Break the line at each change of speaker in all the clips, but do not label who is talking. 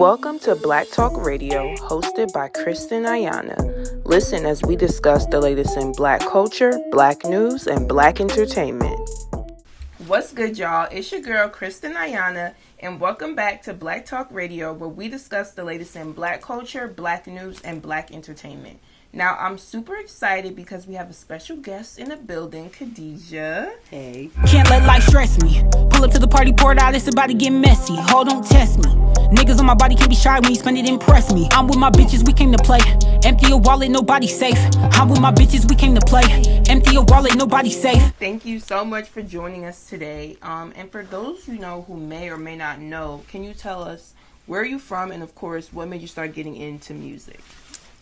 Welcome to Black Talk Radio, hosted by Kristen Ayana. Listen as we discuss the latest in Black culture, Black news, and Black entertainment. What's good, y'all? It's your girl, Kristen Ayana, and welcome back to Black Talk Radio, where we discuss the latest in Black culture, Black news, and Black entertainment. Now, I'm super excited because we have a special guest in the building, Khadijat.
Hey. Can't let life stress me. Pull up to the party, pour it out, it's about to get messy. Hold on, test me. Niggas on my body can't be shy when you spend it, impress me. I'm with my bitches, we came to play. Empty your wallet, nobody safe. I'm with my bitches, we came to play. Empty your wallet, nobody safe.
Thank you so much for joining us today. And for those who may or may not know, can you tell us where are you from, and of course, what made you start getting into music?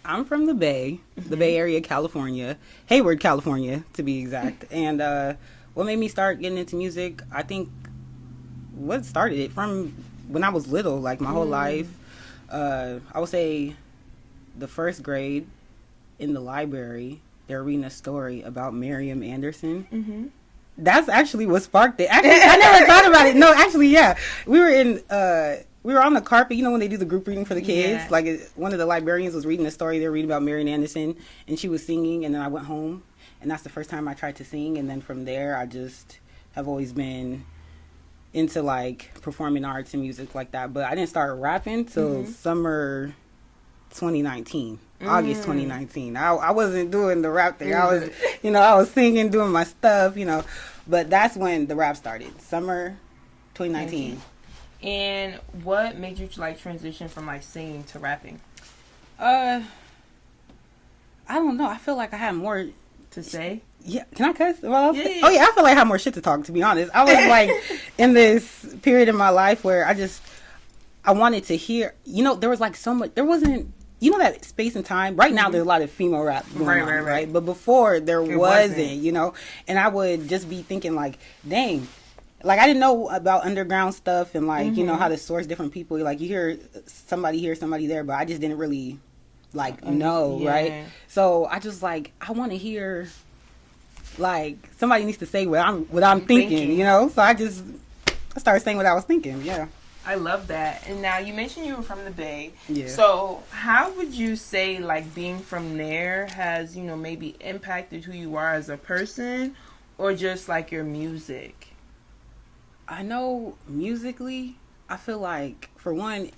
I'm from the Bay, the Bay Area, California. Hayward, California, to be exact. And what made me start getting into music, I think what started it from when I was little, like my whole life. I would say the first grade in the library, they were reading a story about Miriam Anderson. Mm-hmm. That's actually what sparked it. Actually, I never thought about it. No, actually, yeah. We were on the carpet, you know, when they do the group reading for the kids. Yeah. Like, one of the librarians was reading a story. They were reading about Miriam Anderson, and she was singing, and then I went home, and that's the first time I tried to sing, and then from there, I just have always been into, like, performing arts and music like that. But I didn't start rapping till summer 2019. August 2019. I wasn't doing the rap thing. I was singing, doing my stuff, But that's when the rap started. Summer 2019.
And what made you transition from singing to rapping?
I don't know. I feel like I had more
to say.
Yeah, can I cuss? Well,
yeah.
Oh yeah, I feel like I had more shit to talk. To be honest, I was in this period in my life where I wanted to hear. There was so much. There wasn't. That space and time. Right now, there's a lot of female rap going on, right? But before there wasn't. And I would just be thinking dang. I didn't know about underground stuff and how to source different people. You hear somebody here, somebody there, but I just didn't really know, right? So I just I want to hear somebody needs to say what I'm thinking, So I started saying what I was thinking. Yeah.
I love that. And now you mentioned you were from the Bay.
Yeah.
So how would you say being from there has, maybe impacted who you are as a person or just your music?
I know musically, I feel for one,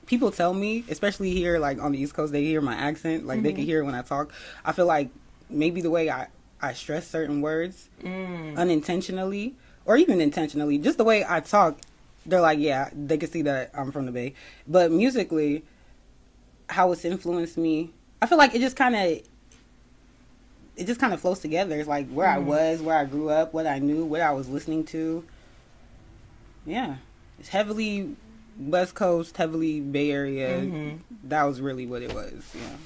people tell me, especially here, on the East Coast, they hear my accent, they can hear it when I talk. I feel maybe the way I stress certain words unintentionally or even intentionally, just the way I talk, they're yeah, they can see that I'm from the Bay. But musically, how it's influenced me, I feel it just kind of flows together. It's where I was, where I grew up, what I knew, what I was listening to. Yeah. It's heavily West Coast, heavily Bay Area. Mm-hmm. That was really what it was. Yeah.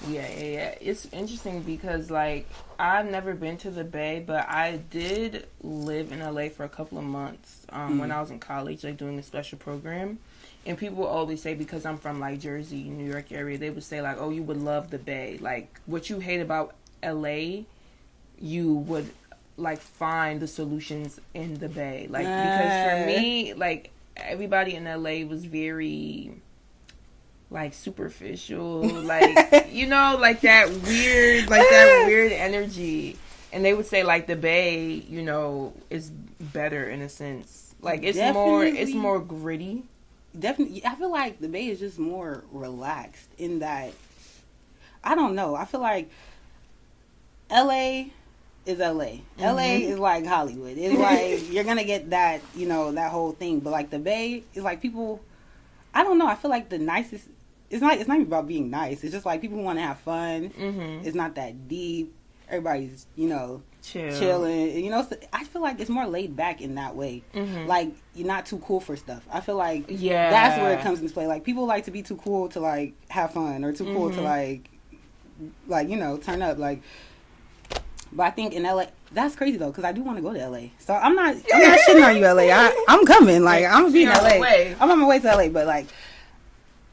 Yeah. It's interesting because I've never been to the Bay, but I did live in LA for a couple of months when I was in college, doing a special program. And people will always say, because I'm from Jersey, New York area, they would say oh, you would love the Bay. What you hate about LA, you would find the solutions in the Bay. Because for me, everybody in LA was very superficial, that weird energy. And they would say the Bay, is better in a sense. It's more gritty.
Definitely. I feel the Bay is just more relaxed in that, I don't know. I feel LA is LA. Mm-hmm. LA is Hollywood. It's you're gonna get that, that whole thing. But the Bay is people, I don't know. I feel the nicest. It's not even about being nice. It's just people want to have fun. Mm-hmm. It's not that deep. Everybody's chilling. I feel it's more laid back in that way. Mm-hmm. You're not too cool for stuff. I feel that's where it comes into play. People like to be too cool to have fun or too cool to turn up But I think in LA, that's crazy though, because I do want to go to LA. So I'm not shitting on you, LA. I'm coming. I'm gonna be in LA. I'm on my way to LA, but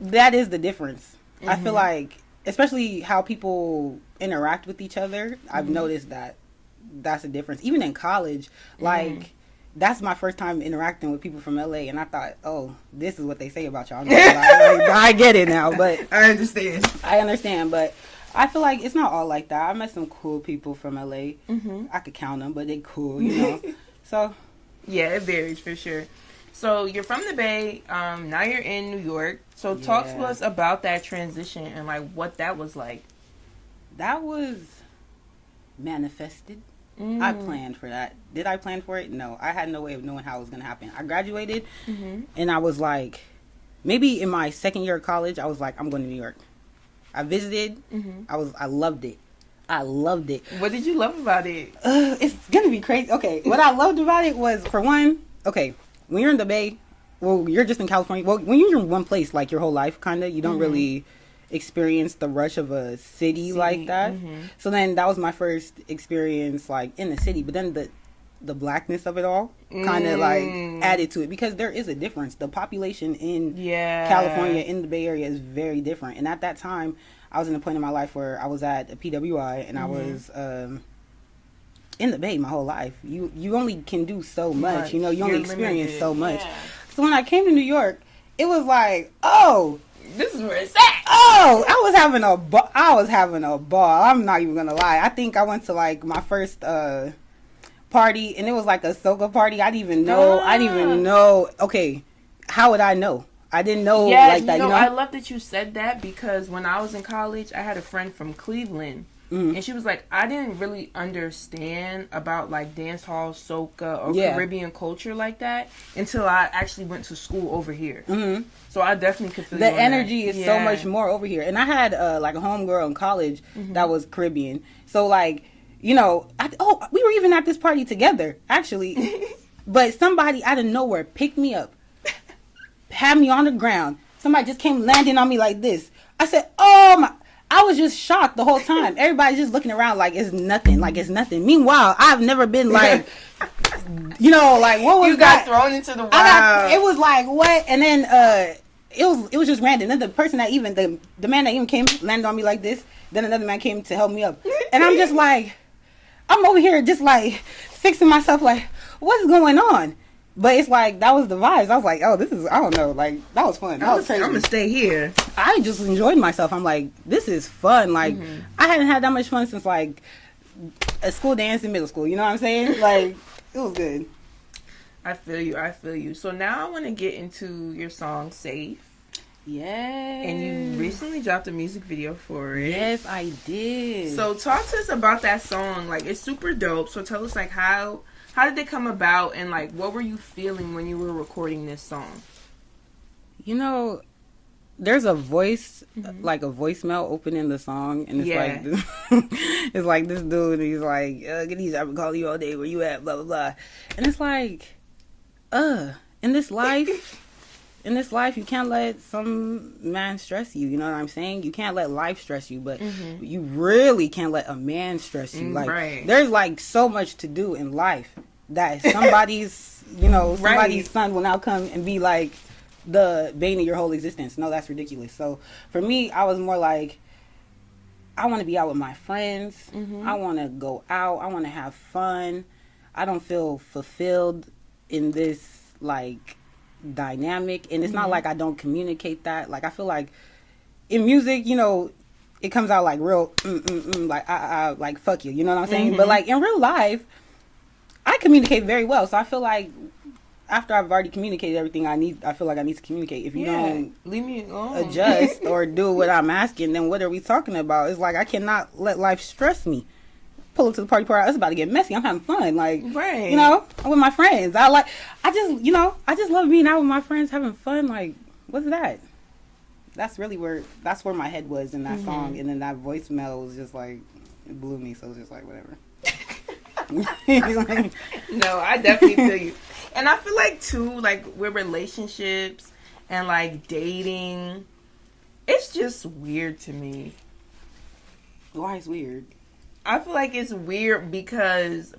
that is the difference. Mm-hmm. I feel especially how people interact with each other. I've noticed that that's a difference. Even in college, that's my first time interacting with people from LA, and I thought, oh, this is what they say about y'all. I get it now, but
I understand.
But I feel like it's not all like that. I met some cool people from LA. Mm-hmm. I could count them, but they cool, you know. So
yeah, it varies for sure. So you're from the Bay. Now you're in New York. So talk to us about that transition and like what that was like.
That was manifested. I planned for that. Did I plan for it? No. I had no way of knowing how it was going to happen. I graduated, and I was like, maybe in my second year of college, I was like, I'm going to New York. I visited. I loved it. I loved it.
What did you love about it?
It's going to be crazy. Okay. What I loved about it was, for one, okay, when you're in the Bay, well, you're just in California. Well, when you're in one place, like your whole life, kind of, you don't really experience the rush of a city like that. So then that was my first experience like in the city, but then the blackness of it all kind of like added to it, because there is a difference. The population in California, in the Bay Area, is very different. And at that time, I was in a point in my life where I was at a PWI, and I was in the Bay my whole life. You only can do so much, you know, you only experience so much. So when I came to New York, it was like, oh,
this is where it's at.
Oh, I was having a ball. I'm not even gonna lie. I think I went to like my first party, and it was like a soca party. I didn't even know. Okay, how would I know? I didn't know like that. You know,
I love that you said that, because when I was in college, I had a friend from Cleveland. And she was like, I didn't really understand about like dance hall, soca, or Caribbean culture like that until I actually went to school over here. So I definitely could feel
the energy is so much more over here. And I had like a homegirl in college that was Caribbean. So like, you know, we were even at this party together actually. But somebody out of nowhere picked me up, had me on the ground. Somebody just came landing on me like this. I said, oh my. I was just shocked the whole time. Everybody's just looking around like it's nothing. Meanwhile, I've never been like, you know, like what was
you got thrown into the
wild. It was like what, and then it was just random. Then the person that even the man that even came landed on me like this. Then another man came to help me up, and I'm just like, I'm over here just like fixing myself like, what's going on? But it's like, that was the vibes. I was like, oh, this is, I don't know, like, that was fun. That was crazy.
I'm going to stay here.
I just enjoyed myself. I'm like, this is fun. Like, I hadn't had that much fun since, like, a school dance in middle school. You know what I'm saying? Like, it was good.
I feel you. So now I want to get into your song, Safe.
Yeah.
And you recently dropped a music video for it.
Yes, I did.
So talk to us about that song. Like, it's super dope. So tell us, like, how did it come about, and like what were you feeling when you were recording this song?
You know, there's a voice, like a voicemail open in the song, and it's like this, it's like this dude, he's like, Khadijat, I've been calling you all day, where you at, blah blah blah. And it's like, in this life you can't let some man stress you, you know what I'm saying? You can't let life stress you, but you really can't let a man stress you. Like, there's like so much to do in life that somebody's, you know, somebody's son will now come and be like the bane of your whole existence. No, that's ridiculous. So for me, I was more like, I want to be out with my friends. I want to go out. I want to have fun. I don't feel fulfilled in this like dynamic, and it's not like I don't communicate that. Like, I feel like in music, you know, it comes out like real like like fuck you, you know what I'm saying? But like in real life, I communicate very well. So I feel like after I've already communicated everything I feel like I need to communicate. If you don't
leave me alone,
adjust or do what I'm asking, then what are we talking about? It's like I cannot let life stress me. Pull up to the party it's about to get messy. I'm having fun, like, you know, I'm with my friends. I just love being out with my friends, having fun. Like, what's that? That's where my head was in that song. And then that voicemail was just like, it blew me. So it was just like, whatever.
No, I definitely feel you. And I feel like too, like with relationships and like dating, it's just weird to me.
Why is weird?
I feel like it's weird because,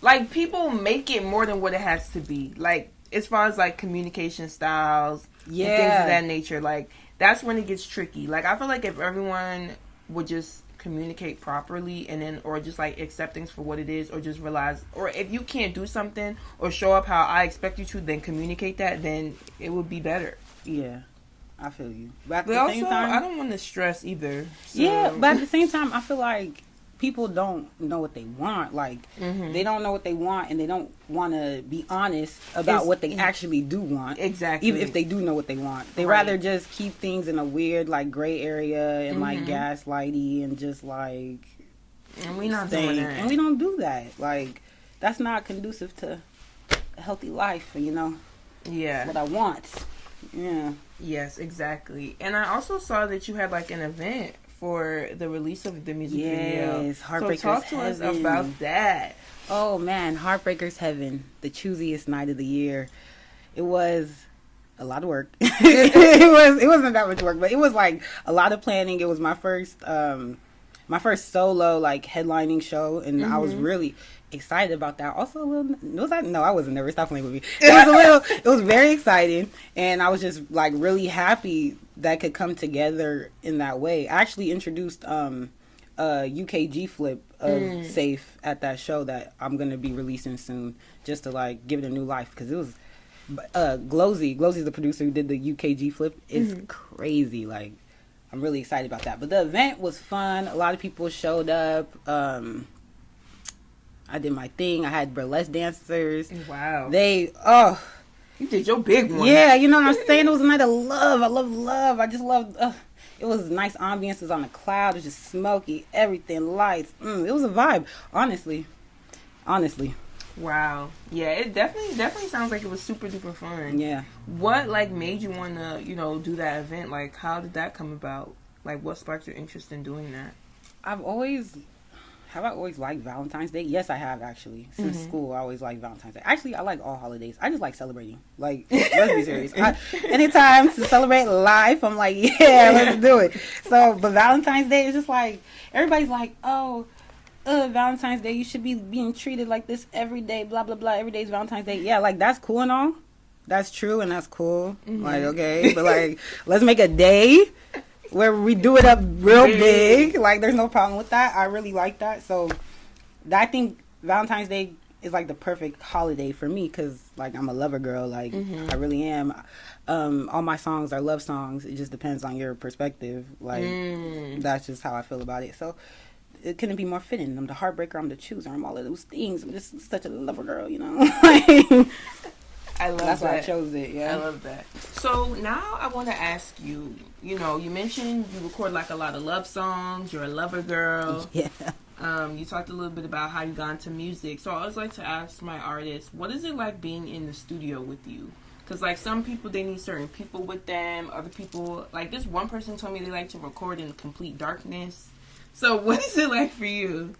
like, people make it more than what it has to be. Like, as far as, like, communication styles and things of that nature. Like, that's when it gets tricky. Like, I feel like if everyone would just communicate properly, and then, or just like accept things for what it is, or just realize, or if you can't do something or show up how I expect you to, then communicate that, then it would be better.
Yeah, I feel you. But at
But
the
also,
same time,
I don't want to stress either. So.
yeah, but at the same time, I feel like people don't know what they want. Like, they don't know what they want, and they don't want to be honest about what they actually do want.
Exactly.
Even if they do know what they want. They rather just keep things in a weird, like, gray area and, like, gaslighty and just, like...
And we not doing that.
And we don't do that. Like, that's not conducive to a healthy life, you know?
Yeah.
That's what I want. Yeah.
Yes, exactly. And I also saw that you had, like, an event for the release of the music video.
Yes, Heartbreakers
So talk to us about that.
Oh man, Heartbreakers Heaven, the choosiest night of the year. It was a lot of work. It wasn't that much work, but it was like a lot of planning. It was my first solo like headlining show, and I was really excited about that. Also, a little, no, I wasn't nervous. Stop playing with me. It was very exciting, and I was just like really happy that could come together in that way. I actually introduced a UKG flip of Safe at that show that I'm gonna be releasing soon, just to like give it a new life, because it was Glowsy's the producer who did the UKG flip. It's crazy. Like, I'm really excited about that. But the event was fun. A lot of people showed up. I did my thing. I had burlesque dancers.
Wow.
You
did your big one.
Yeah, you know what I'm saying? It was a night of love. I love love. I just loved... it was nice ambiances on the cloud. It was just smoky. Everything, lights. It was a vibe. Honestly.
Wow. Yeah, it definitely sounds like it was super duper fun.
Yeah.
What, like, made you want to, do that event? Like, how did that come about? Like, what sparked your interest in doing that?
Have I always liked Valentine's Day? Yes, I have, actually. Since school, I always liked Valentine's Day. Actually, I like all holidays. I just like celebrating. Like, let's be serious. Anytime to celebrate life, I'm like, yeah, let's do it. So, but Valentine's Day is just like, everybody's like, Valentine's Day, you should be being treated like this every day, blah, blah, blah. Every day is Valentine's Day. Yeah, like, that's cool and all. That's true and that's cool. Like, okay. But, like, let's make a day where we do it up real big. Like, there's no problem with that. I really like that. So, I think Valentine's Day is, like, the perfect holiday for me, because, like, I'm a lover girl. Like, I really am. All my songs are love songs. It just depends on your perspective. Like, that's just how I feel about it. So, it couldn't be more fitting. I'm the heartbreaker. I'm the chooser. I'm all of those things. I'm just such a lover girl, you know?
I love
That's
that.
why I chose it, yeah.
I love that. So now I want to ask you, you mentioned you record like a lot of love songs. You're a lover girl.
Yeah.
You talked a little bit about how you got into music. So I always like to ask my artists, what is it like being in the studio with you? Because, like, some people, they need certain people with them. Other people, like, this one person told me they like to record in complete darkness. So what is it like for you?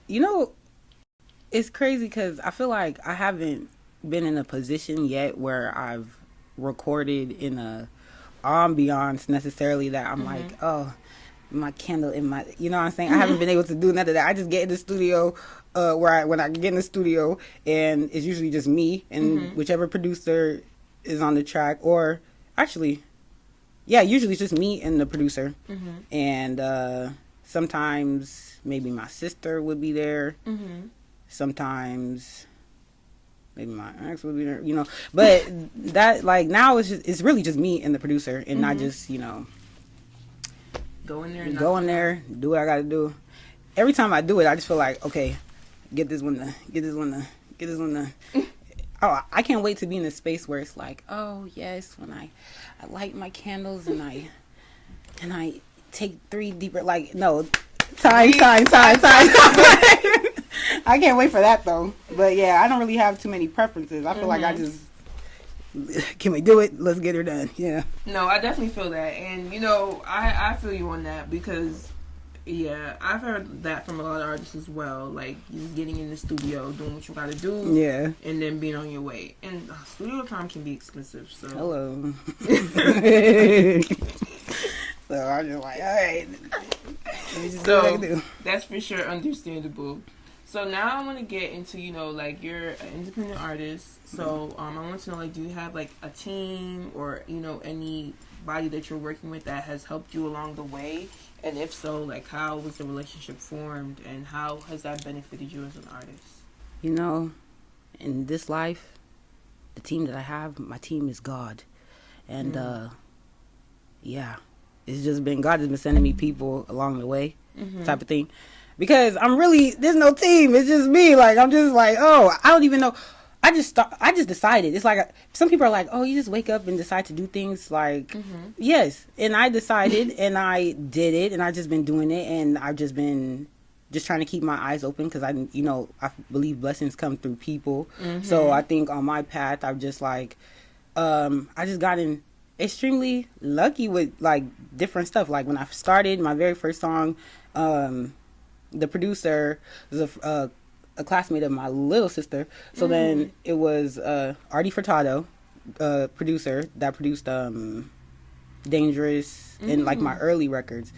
It's crazy because I feel like I haven't been in a position yet where I've recorded in a ambiance necessarily that I'm like, my candle in my, you know what I'm saying? I haven't been able to do none of that. I just get in the studio when I get in the studio, and it's usually just me and whichever producer is on the track, or actually, yeah, usually it's just me and the producer. And sometimes maybe my sister would be there. Sometimes maybe my ex would be there, but that, like, now it's really just me and the producer, and not just,
go in there,
do what I gotta do. Every time I do it, I just feel like, okay, get this one. Oh, I can't wait to be in a space where it's like, oh yes, when I light my candles and I take 3 deeper, like, no, time. I can't wait for that though. But yeah, I don't really have too many preferences. I feel like I just, can we do it? Let's get her done. Yeah.
No, I definitely feel that. And, I feel you on that, because, yeah, I've heard that from a lot of artists as well. Like, just getting in the studio, doing what you gotta do. Yeah. And then being on your way. And studio time can be expensive, so.
Hello. So I'm just like, all right.
So, that's for sure understandable. So now I want to get into, like, you're an independent artist. So I want to know, like, do you have, like, a team or, any somebody that you're working with that has helped you along the way? And if so, like, how was the relationship formed, and how has that benefited you as an artist?
You know, in this life, the team that I have, my team is God. And, yeah, it's just been, God has been sending me people along the way, type of thing. Because there's no team. It's just me. Like, I'm just like, oh, I don't even know. I just decided. It's like, some people are like, oh, you just wake up and decide to do things. Like, yes. And I decided, and I did it, and I've just been doing it, and I've just been just trying to keep my eyes open, because I believe blessings come through people. So I think on my path, I've just like, I just gotten extremely lucky with like different stuff. Like when I started my very first song, the producer was a classmate of my little sister. So then it was Artie Furtado, producer that produced Dangerous and like my early records,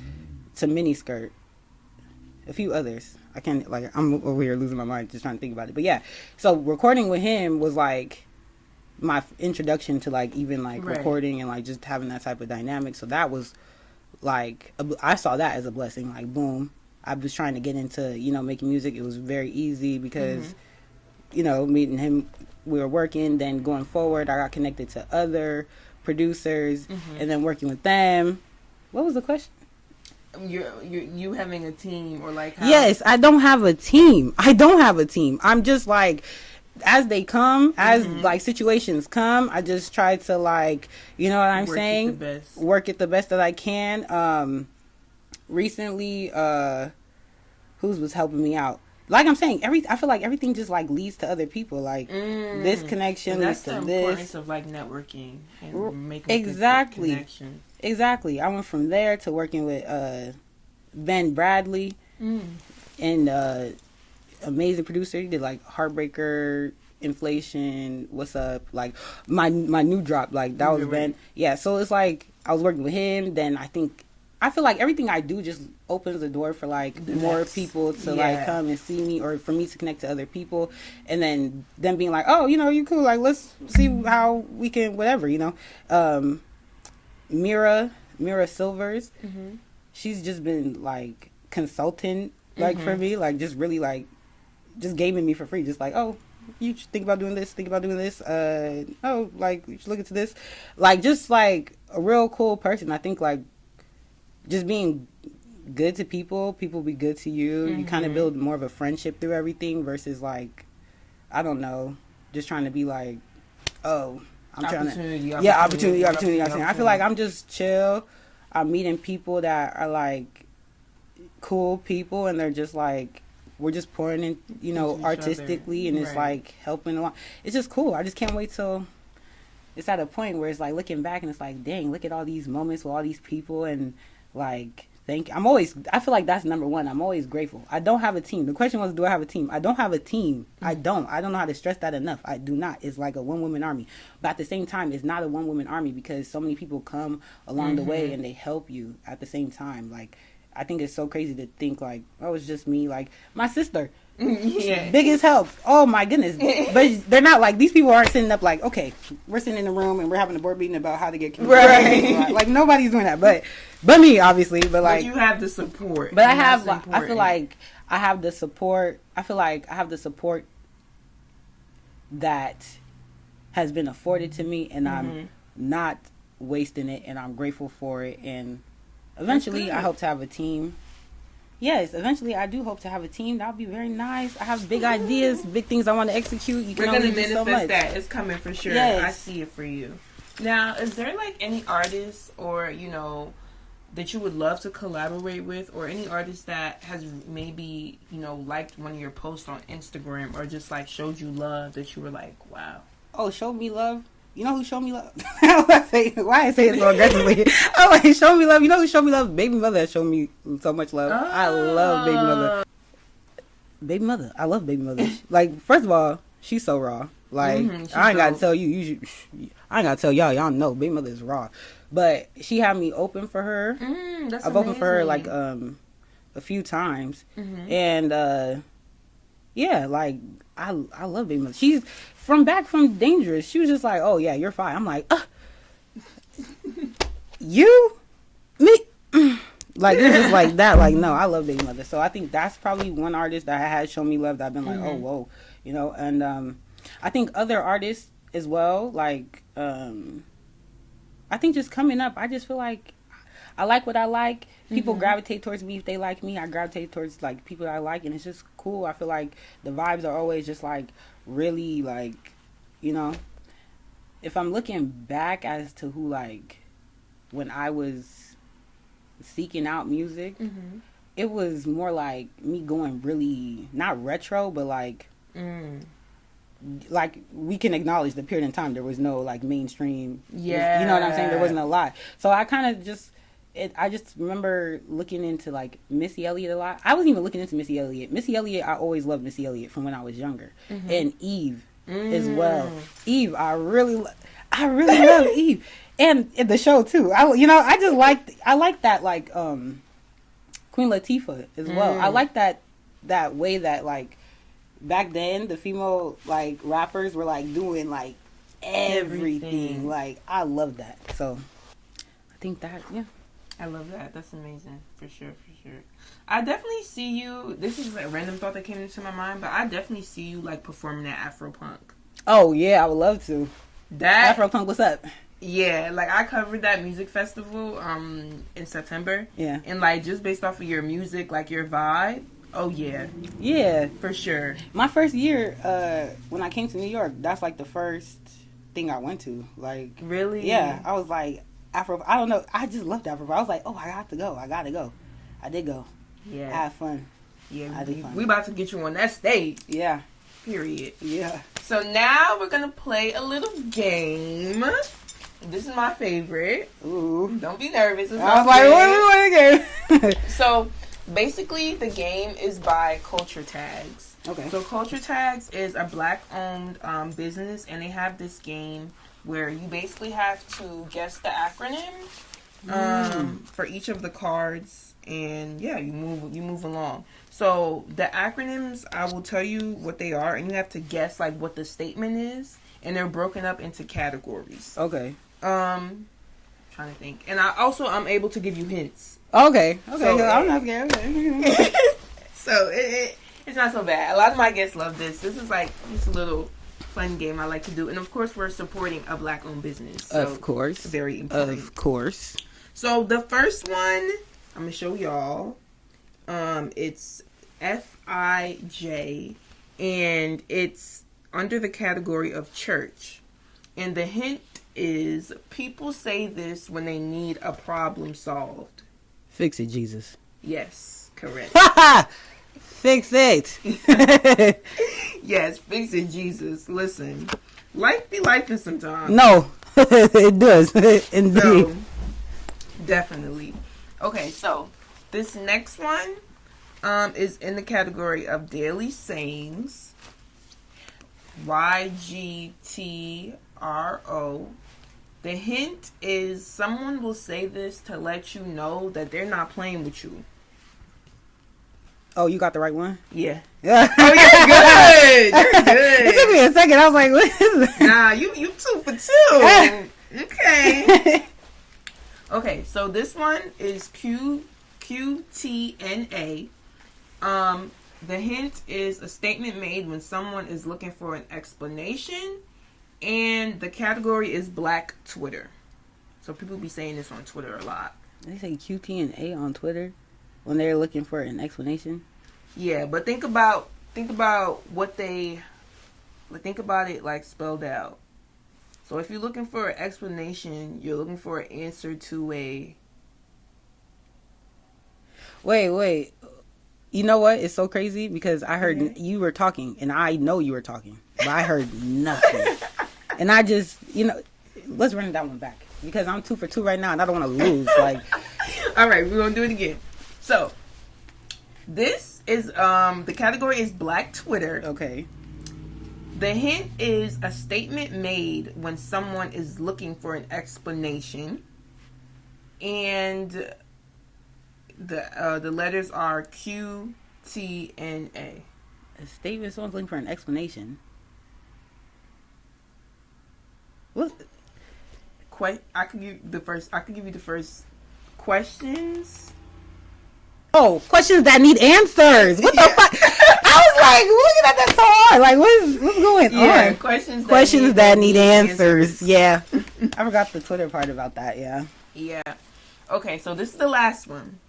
to Miniskirt, a few others. I can't, like, I'm over here losing my mind just trying to think about it. But yeah, so recording with him was like my introduction to like even like recording and like just having that type of dynamic. So that was like, I saw that as a blessing. Like, boom, I was trying to get into, making music. It was very easy because, meeting him, we were working. Then going forward, I got connected to other producers and then working with them. What was the question?
You having a team, or like how?
Yes, I don't have a team. I'm just like, as they come, as like situations come, I just try to like, you know what I'm saying? Work it the best that I can. Recently, who's was helping me out? Like I'm saying, I feel like everything just like leads to other people. Like this connection leads to this. That's the importance
of like networking and making
exactly
connections.
Exactly. I went from there to working with Ben Bradley and amazing producer. He did like Heartbreaker, Inflation, What's Up, like my new drop. Like that was Ben. Yeah. So it's like I was working with him. Then I feel like everything I do just opens the door for like more people to like come and see me, or for me to connect to other people, and then them being like, oh, you cool, like let's see how we can whatever, Mira Silvers, she's just been like consultant like for me, like just really like just gaming me for free, just like, oh, you should think about doing this, oh, like you should look into this, like just like a real cool person. I think like just being good to people be good to you. You kind of build more of a friendship through everything versus like, I don't know, just trying to be like, oh, opportunity. I feel like I'm just chill. I'm meeting people that are like cool people, and they're just like, we're just pouring in, artistically, and it's like helping along. It's just cool. I just can't wait till it's at a point where it's like looking back and it's like, dang, look at all these moments with all these people, and like, I feel like that's number one. I'm always grateful. I don't have a team. The question was, do I have a team? I don't have a team. I don't know how to stress that enough. I do not. It's like a one-woman army. But at the same time, it's not a one-woman army, because so many people come along the way and they help you at the same time. Like, I think it's so crazy to think like, oh, it's just me. Like, my sister, biggest help. Oh my goodness. But they're not like, these people aren't sitting up like, okay, we're sitting in a room and we're having a board meeting about how to get right.
Like,
nobody's doing that, but me, obviously. But like,
you have the support.
But I feel like I have the support. I feel like I have the support that has been afforded to me, and I'm not wasting it, and I'm grateful for it. And eventually I hope to have a team. Yes, eventually I do hope to have a team. That would be very nice. I have big ideas, big things I want to execute.
We're going to manifest that. It's coming for sure. Yes. I see it for you. Now, is there like any artists or, that you would love to collaborate with, or any artist that has maybe, liked one of your posts on Instagram, or just like showed you love that you were like, wow?
Oh, showed me love? You know who showed me love? Why I say it so aggressively? Oh, like, show me love. You know who showed me love? BbyMutha has shown me so much love. Oh. I love BbyMutha. BbyMutha. I love BbyMutha. Like, first of all, she's so raw. Like, I ain't got to tell you. I ain't got to tell y'all. Y'all know BbyMutha is raw. But she had me open for her.
That's
I've opened for her, like, a few times. And, yeah, like, I love BbyMutha. She's from Dangerous. She was just like, oh, yeah, you're fine. I'm like, You? Me? Like, it's just like that. Like, no, I love BbyMutha. So I think that's probably one artist that had shown me love that I've been like, oh, whoa. You know, and I think other artists as well, like, I think just coming up, I just feel like I like what I like. People gravitate towards me if they like me. I gravitate towards, like, people that I like, and it's just cool. I feel like the vibes are always just, like, really, like, you know. If I'm looking back as to who, like, when I was seeking out music, it was more like me going really, not retro, but, like, like, we can acknowledge the period in time there was no, like, mainstream.
Yeah.
You know what I'm saying? There wasn't a lot. So I kind of just... I just remember looking into, like, Missy Elliott a lot. I wasn't even looking into Missy Elliott. Missy Elliott, I always loved Missy Elliott from when I was younger. And Eve as well. Eve, I really love Eve. And the show, too. I like that, like, Queen Latifah as well. I like that way that, like, back then, the female, like, rappers were, like, doing, like, everything. Like, I love that. So, I think that, yeah.
I love that. That's amazing. For sure. I definitely see you. This is a random thought that came into my mind, but I definitely see you, like, performing at Afropunk.
Oh, yeah, I would love to.
That
Afropunk, what's up?
Yeah, like, I covered that music festival in September.
Yeah.
And, like, just based off of your music, like, your vibe, oh, yeah.
Yeah.
For sure.
My first year, when I came to New York, that's, like, the first thing I went to. Like,
really?
Yeah, I was like, Afro, I don't know, I just loved Afro. I was like, oh, I gotta go. I did go.
Yeah.
I had fun.
Yeah, we about to get you on that stage.
Yeah.
Period.
Yeah.
So now we're gonna play a little game. This is my favorite.
Ooh.
Don't be nervous.
I was like, what?
So basically, the game is by Culture Tags.
Okay.
So Culture Tags is a Black-owned business, and they have this game where you basically have to guess the acronym for each of the cards, and yeah, you move along. So the acronyms, I will tell you what they are, and you have to guess, like, what the statement is, and they're broken up into categories.
Okay.
Trying to think, and I'm able to give you hints.
Okay.
So,
I'm not scared. Okay.
So it's not so bad. A lot of my guests love this. This is like just a little fun game I like to do, and of course we're supporting a Black-owned business. So
of course.
Very important.
Of course.
So the first one I'm gonna show y'all. It's FIJ, and it's under the category of church. And the hint is people say this when they need a problem solved.
Fix it, Jesus.
Yes, correct.
Fix it.
Yes, fix it, Jesus. Listen, life be lifing sometimes.
No, it does. Indeed.
So, definitely. Okay, so this next one is in the category of daily sayings. YGTRO. The hint is someone will say this to let you know that they're not playing with you.
Oh, you got the right one?
Yeah.
Yeah.
Oh, you're good. You're good.
It took me a second. I was like, what is that?
Nah, you 2 for 2. Okay. Okay, so this one is QTNA. The hint is a statement made when someone is looking for an explanation, and the category is Black Twitter. So people be saying this on Twitter a lot.
They say QT and A on Twitter when they're looking for an explanation.
Yeah, but think about what they think about it like spelled out. So if you're looking for an explanation, you're looking for an answer to a...
Wait. You know what? It's so crazy because I heard you were talking, and I know you were talking, but I heard nothing. And I just, let's run that one back because I'm 2 for 2 right now, and I don't want to lose. Like,
all right, we're gonna do it again. So this is the category is Black Twitter.
Okay.
The hint is a statement made when someone is looking for an explanation, and the letters are Q, T, and A.
A statement someone's looking for an explanation. What?
I could give you the first questions.
Oh, questions that need answers. What the fuck? I was like looking at that so hard. Like, what's going on? Questions that need answers. Yeah. I forgot the Twitter part about that. Yeah.
Yeah. Okay, so this is the last one.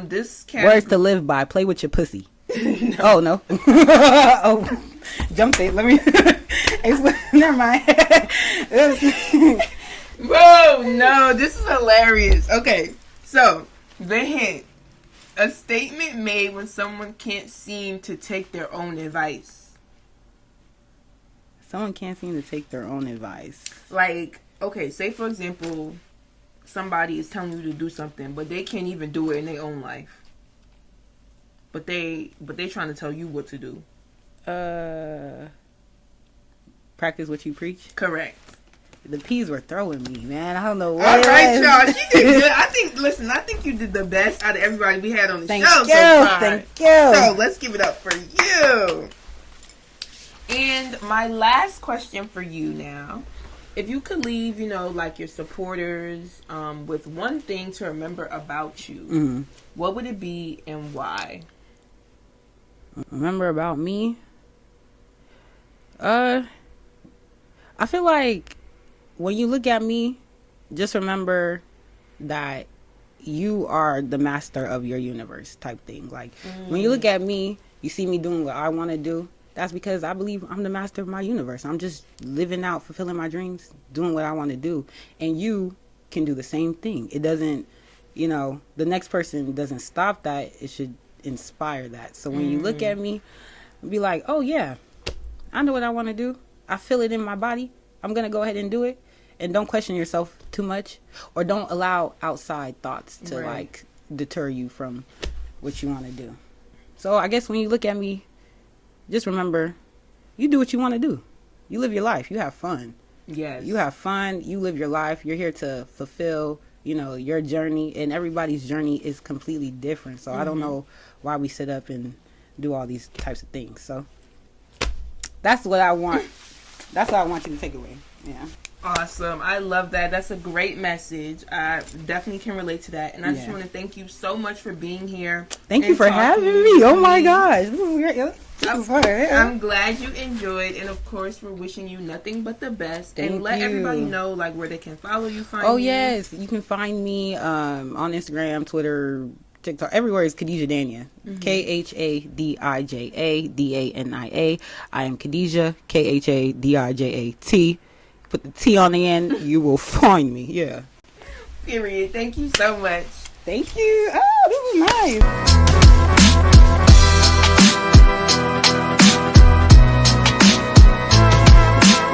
This
words to live by. Play with your pussy. No. Oh no. Oh, jump it. Let me. Never mind.
Bro, no, this is hilarious. Okay, so the hint: a statement made when someone can't seem to take their own advice.
Someone can't seem to take their own advice.
Like, okay, say for example, somebody is telling you to do something, but they can't even do it in their own life. But they trying to tell you what to do.
Practice what you preach.
Correct.
The peas were throwing me, man. I don't know what.
All right, y'all. She did good. I think you did the best out of everybody we had on the show so far.
Thank you.
So let's give it up for you. And my last question for you now. If you could leave, like your supporters with one thing to remember about you, what would it be and why?
Remember about me? I feel like when you look at me, just remember that you are the master of your universe type thing. Like, when you look at me, you see me doing what I want to do. That's because I believe I'm the master of my universe. I'm just living out, fulfilling my dreams, doing what I want to do. And you can do the same thing. It doesn't, the next person doesn't stop that. It should inspire that. So when you look at me, be like, oh yeah, I know what I want to do. I feel it in my body. I'm going to go ahead and do it. And don't question yourself too much, or don't allow outside thoughts to deter you from what you want to do. So I guess when you look at me, just remember, you do what you want to do. You live your life. You have fun.
Yes.
You have fun. You live your life. You're here to fulfill, your journey. And everybody's journey is completely different. So I don't know why we sit up and do all these types of things. So that's what I want. That's what I want you to take away. Yeah.
Awesome. I love that. That's a great message. I definitely can relate to that. And I just want to thank you so much for being here.
Thank you for having me. Oh my gosh. This is great. This is fun. Yeah.
I'm glad you enjoyed. And of course, we're wishing you nothing but the best. And let everybody know where they can follow you, find you.
Oh, yes. You can find me on Instagram, Twitter, TikTok. Everywhere is Khadijat Dania. KHADIJADANIA. I am Khadijat. KHADIJAT. Put the T on the end, you will find me. Yeah.
Period. Thank you so much.
Thank you. Oh, this is nice.